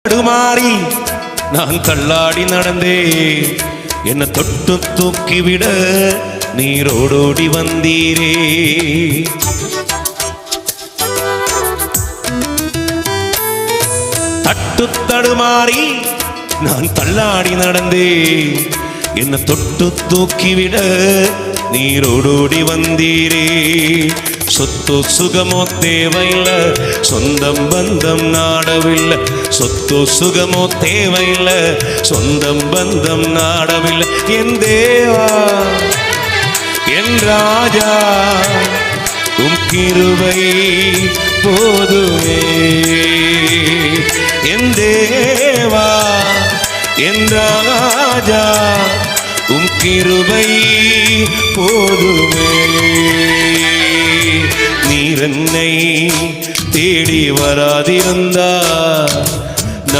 தடுமாறி நான் தள்ளாடி நடந்தே என்ன தொட்டு தூக்கிவிட நீரோடோடி வந்தீரே. தட்டு தடுமாறி நான் தள்ளாடி நடந்தே என்ன தொட்டு தூக்கிவிட நீரோடோடி வந்தீரே. சொத்து சுகமோ தேவையில்லை, சொந்தம் பந்தம் நாடவில்லை. சொத்து சுகமோ தேவையில்லை, சொந்தம் பந்தம் நாடவில்லை. என் தேவா என் ராஜா உம் கிருபை போதுமே. என் தேவா என் ராஜா உம் கிருபை போதுமே. நீர் என்னை தேடி வராதிருந்தா